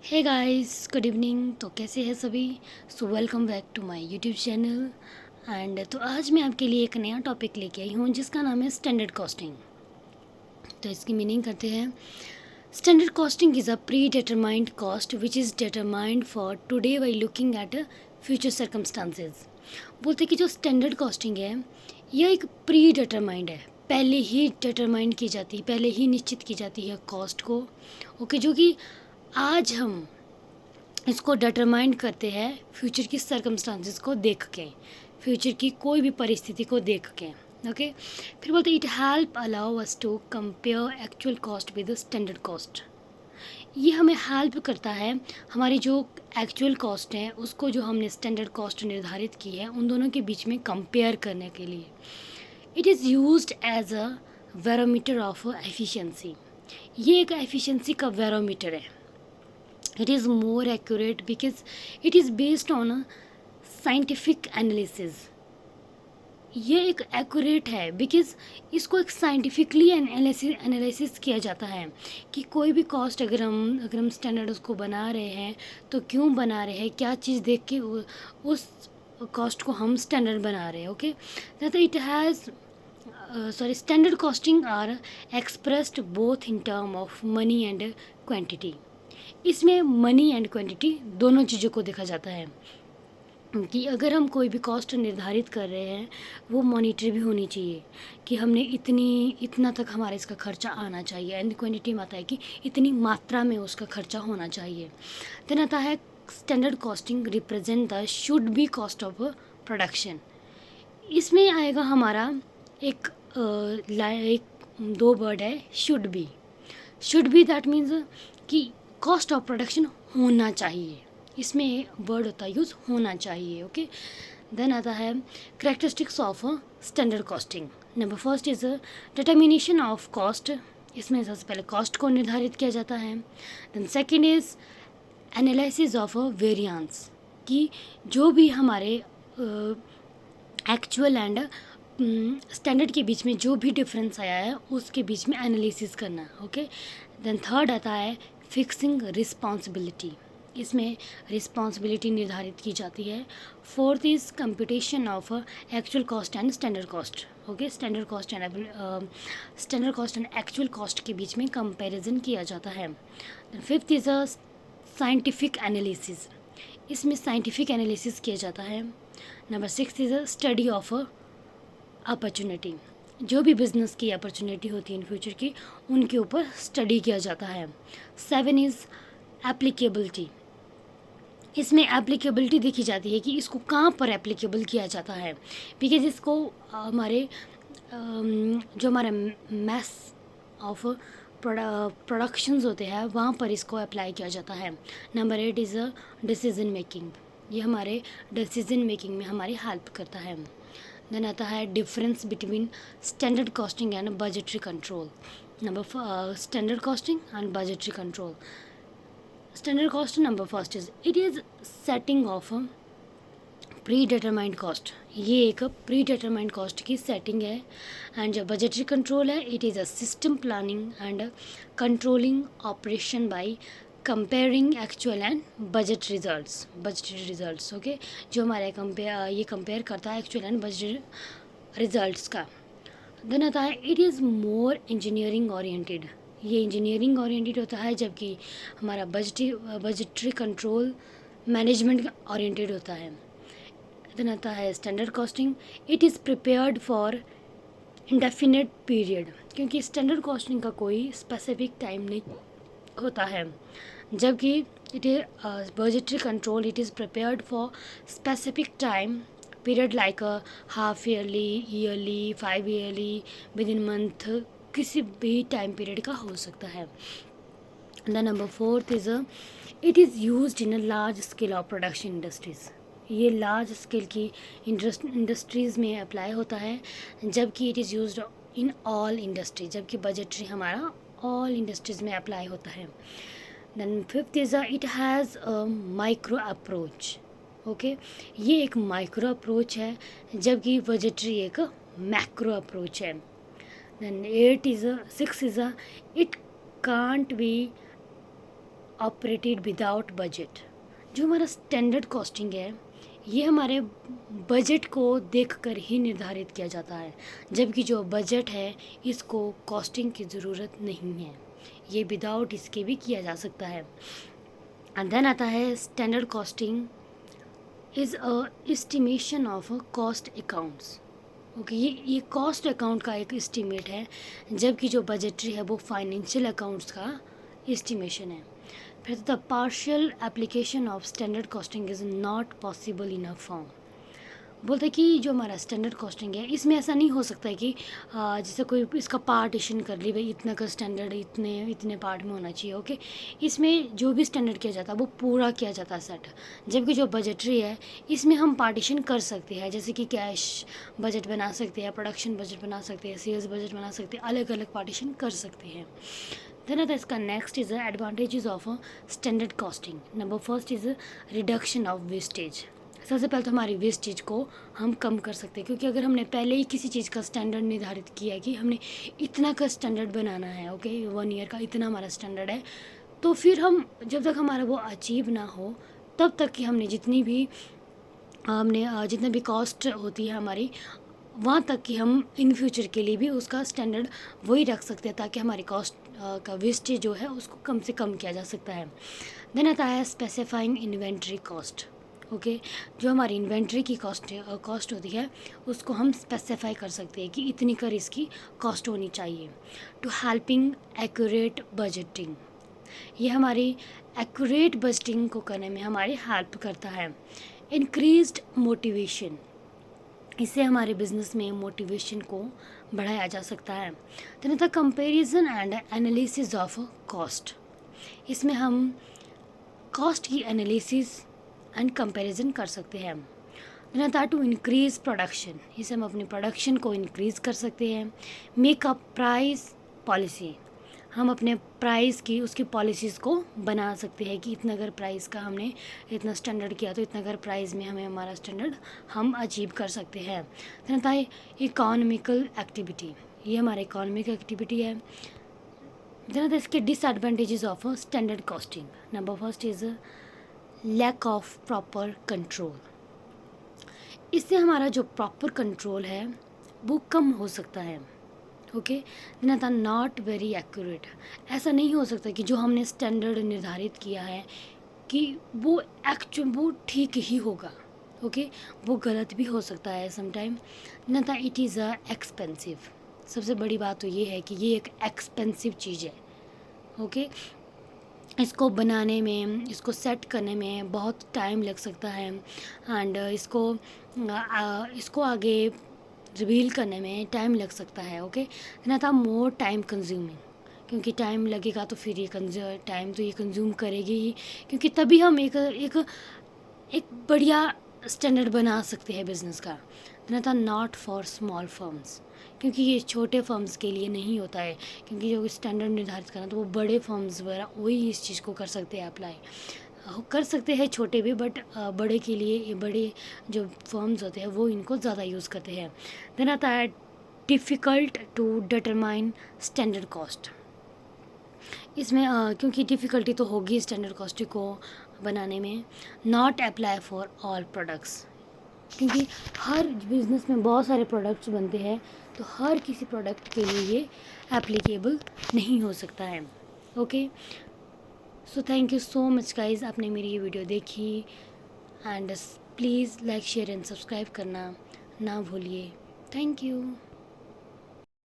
Hey guys, good evening. तो कैसे हैं सभी? So welcome back to my YouTube channel. And तो आज मैं आपके लिए एक नया टॉपिक लेके आई हूँ जिसका नाम है स्टैंडर्ड कॉस्टिंग। तो इसकी मीनिंग करते हैं। Standard costing is a pre determined cost which is determined for today by looking at future circumstances. बोलते कि जो स्टैंडर्ड कॉस्टिंग है यह एक प्री डिटरमाइंड है, पहले ही डिटरमाइंड की जाती है, पहले ही निश्चित की जाती है कॉस्ट को। ओके, जो कि आज हम इसको डिटरमाइन करते हैं फ्यूचर की सर्कमस्टांसेस को देख के, फ्यूचर की कोई भी परिस्थिति को देख के। ओके, फिर बोलते it help allow us to compare actual cost with standard cost. ये हमें हेल्प करता है हमारी जो एक्चुअल कॉस्ट है उसको, जो हमने स्टैंडर्ड कॉस्ट निर्धारित की है, उन दोनों के बीच में कंपेयर करने के लिए। It is used as a barometer of efficiency. ये एक एफिशिएंसी का बैरोमीटर है। It is more accurate because it is based on a scientific analysis. ये एक एक्यूरेट है बिकॉज इसको एक साइंटिफिकली एनालिसिस किया जाता है कि कोई भी कॉस्ट अगर हम स्टैंडर्ड उसको बना रहे हैं तो क्यों बना रहे हैं, क्या चीज़ देख के उस कॉस्ट को हम स्टैंडर्ड बना रहे हैं। Okay, that it has standard costing are expressed both in term of money and quantity. इसमें मनी एंड क्वांटिटी दोनों चीज़ों को देखा जाता है कि अगर हम कोई भी कॉस्ट निर्धारित कर रहे हैं वो मॉनिटर भी होनी चाहिए कि हमने इतना तक हमारा इसका खर्चा आना चाहिए, एंड क्वांटिटी में आता है कि इतनी मात्रा में उसका खर्चा होना चाहिए। देन आता है standard costing represent the should be cost of production. इसमें आएगा हमारा एक दो वर्ड है, should be. Should be that means कि कॉस्ट ऑफ प्रोडक्शन होना चाहिए, इसमें वर्ड होता है यूज़ होना चाहिए। ओके, देन आता है characteristics of standard costing. Number first is determination of cost. इसमें सबसे पहले कॉस्ट को निर्धारित किया जाता है। Then second is analysis of variance, कि जो भी हमारे एक्चुअल एंड स्टैंडर्ड के बीच में जो भी डिफरेंस आया है उसके बीच में एनालिसिस करना। ओके, देन थर्ड आता है फिक्सिंग रिस्पॉन्सिबिलिटी। इसमें रिस्पॉन्सिबिलिटी निर्धारित की जाती है। Fourth is computation of actual cost and standard cost. Okay, standard cost and actual cost के बीच में कंपैरिजन किया जाता है। Fifth is a scientific analysis. इसमें साइंटिफिक एनालिसिस किया जाता है। Number six is a study of opportunity. जो भी बिज़नेस की अपॉर्चुनिटी होती है इन फ्यूचर की, उनके ऊपर स्टडी किया जाता है। Seven is applicability. इसमें एप्लीकेबिलिटी देखी जाती है कि इसको कहाँ पर एप्लीकेबल किया जाता है, बिकॉज इसको हमारे जो हमारा मैस ऑफ प्रोडक्शंस होते हैं वहाँ पर इसको अप्लाई किया जाता है। Number eight is a decision making. ये हमारे डिसीजन मेकिंग में हमारी हेल्प करता है। देन आता है difference between standard costing and budgetary control. Number standard costing and budgetary control. Standard cost number first is it is setting of pre determined cost. ये एक प्री डिटरमाइंड कॉस्ट की setting है। And जो budgetary control है, it is a system planning and controlling operation by comparing actual and budgetary results. Okay, जो हमारे ये compare करता है एक्चुअल एंड बजटरी रिजल्ट्स का। देन आता है it is more engineering oriented. ये इंजीनियरिंग ओरिएंटेड होता है, जबकि हमारा बजटरी कंट्रोल मैनेजमेंट ओरिएंटेड होता है। देन आता है standard costing. It is prepared for indefinite period, क्योंकि स्टैंडर्ड कॉस्टिंग का कोई स्पेसिफिक टाइम नहीं होता है, जबकि it is budgetary control it is prepared for specific time period like half yearly, yearly, 5 yearly, with in month, किसी भी time period का हो सकता है। The number fourth is it is used in a large scale of production industries. ये large scale की industries में apply होता है, जबकि it is used in all industry, जबकि बजटरी हमारा ऑल इंडस्ट्रीज़ में अप्लाई होता है। Then fifth is it has a micro approach. Okay, ये एक माइक्रो अप्रोच है, जबकि बजटरी एक मैक्रो अप्रोच है। Then 6 is it can't be operated without budget. जो हमारा स्टैंडर्ड कॉस्टिंग है ये हमारे बजट को देखकर ही निर्धारित किया जाता है, जबकि जो बजट है इसको कॉस्टिंग की ज़रूरत नहीं है, ये विदाउट इसके भी किया जा सकता है। एंड देन आता है standard costing is a estimation of cost accounts. Okay, ये कॉस्ट अकाउंट का एक एस्टीमेट है, जबकि जो बजटरी है वो फाइनेंशियल अकाउंट्स का एस्टिमेशन है। फिर the partial application of standard costing is not possible in a form. बोलते हैं कि जो हमारा स्टैंडर्ड कॉस्टिंग है इसमें ऐसा नहीं हो सकता है कि जैसे कोई इसका पार्टीशन कर ली, भाई इतना का स्टैंडर्ड इतने इतने पार्ट में होना चाहिए। ओके, इसमें जो भी स्टैंडर्ड किया जाता है वो पूरा किया जाता है सेट, जबकि जो बजटरी है इसमें हम पार्टीशन कर सकते हैं, जैसे कि कैश बजट बना सकते हैं, प्रोडक्शन बजट बना सकते हैं, सेल्स बजट बना सकते हैं, अलग अलग पार्टीशन कर सकते हैं। देन आता है इसका next is advantages of standard costing. Number first is reduction of wastage. सबसे पहले तो हमारी वेस्टेज को हम कम कर सकते हैं, क्योंकि अगर हमने पहले ही किसी चीज़ का स्टैंडर्ड निर्धारित किया है कि हमने इतना का स्टैंडर्ड बनाना है, ओके 1 ईयर का इतना हमारा स्टैंडर्ड है, तो फिर हम जब तक हमारा वो अचीव ना हो तब तक कि हमने जितनी भी कॉस्ट होती है हमारी, वहाँ तक कि हम इन फ्यूचर के लिए भी उसका स्टैंडर्ड वही रख सकते हैं, ताकि हमारी कॉस्ट का वेस्टेज जो है उसको कम से कम किया जा सकता है। देन आता है स्पेसिफाइंग इन्वेंट्री कॉस्ट। ओके, जो हमारी इन्वेंट्री की कॉस्ट होती है उसको हम स्पेसिफाई कर सकते हैं कि इतनी कर इसकी कॉस्ट होनी चाहिए। टू हेल्पिंग एक्यूरेट बजटिंग, ये हमारी एक्यूरेट बजटिंग को करने में हमारी हेल्प करता है। इंक्रीज्ड मोटिवेशन, इससे हमारे बिजनेस में मोटिवेशन को बढ़ाया जा सकता है। Then the comparison and analysis of cost, इसमें हम कॉस्ट की एनालिसिस एंड कंपैरिजन कर सकते हैं। देन था टू इंक्रीज़ प्रोडक्शन, इसे हम अपने प्रोडक्शन को इंक्रीज़ कर सकते हैं। मेक अ प्राइस पॉलिसी, हम अपने प्राइस की उसकी पॉलिसीज़ को बना सकते हैं कि इतना अगर प्राइस का हमने इतना स्टैंडर्ड किया तो इतना अगर प्राइस में हमें हमारा स्टैंडर्ड हम अचीव कर सकते हैं। देन था इकोनॉमिकल एक्टिविटी, ये हमारा इकोनॉमिक एक्टिविटी है। देन था इसके disadvantages of standard costing. Number first is lack of proper control, इससे हमारा जो प्रॉपर कंट्रोल है वो कम हो सकता है। ओके, देन था नॉट वेरी एक्यूरेट, ऐसा नहीं हो सकता कि जो हमने स्टैंडर्ड निर्धारित किया है कि वो ठीक ही होगा। ओके, वो गलत भी हो सकता है समटाइम। देन था इट इज़ अ एक्सपेंसिव, सबसे बड़ी बात तो ये है कि ये एक एक्सपेंसिव चीज़ है। ओके, इसको बनाने में, इसको सेट करने में बहुत टाइम लग सकता है, एंड इसको आगे रिवील करने में टाइम लग सकता है। ओके, ना था मोर टाइम कंज्यूमिंग, क्योंकि टाइम लगेगा तो फिर ये टाइम तो ये कंज्यूम करेगी ही, क्योंकि तभी हम एक बढ़िया स्टैंडर्ड बना सकते हैं बिज़नेस का। ना था नॉट फॉर स्मॉल फर्म्स, क्योंकि ये छोटे फर्म्स के लिए नहीं होता है, क्योंकि जो स्टैंडर्ड निर्धारित करना तो वो बड़े फर्म्स वगैरह वही इस चीज़ को कर सकते हैं, अप्लाई कर सकते हैं छोटे भी, बट बड़े के लिए ये बड़े जो फर्म्स होते हैं वो इनको ज़्यादा यूज़ करते हैं। देन आता है difficult to determine standard cost, इसमें क्योंकि डिफ़िकल्टी तो होगी स्टैंडर्ड कॉस्ट को बनाने में। Not apply for all products, क्योंकि हर बिज़नेस में बहुत सारे प्रोडक्ट्स बनते हैं, तो हर किसी प्रोडक्ट के लिए ये एप्लीकेबल नहीं हो सकता है। Okay, so thank you so much guys, आपने मेरी ये वीडियो देखी, and please like share and subscribe करना ना भूलिए। Thank you.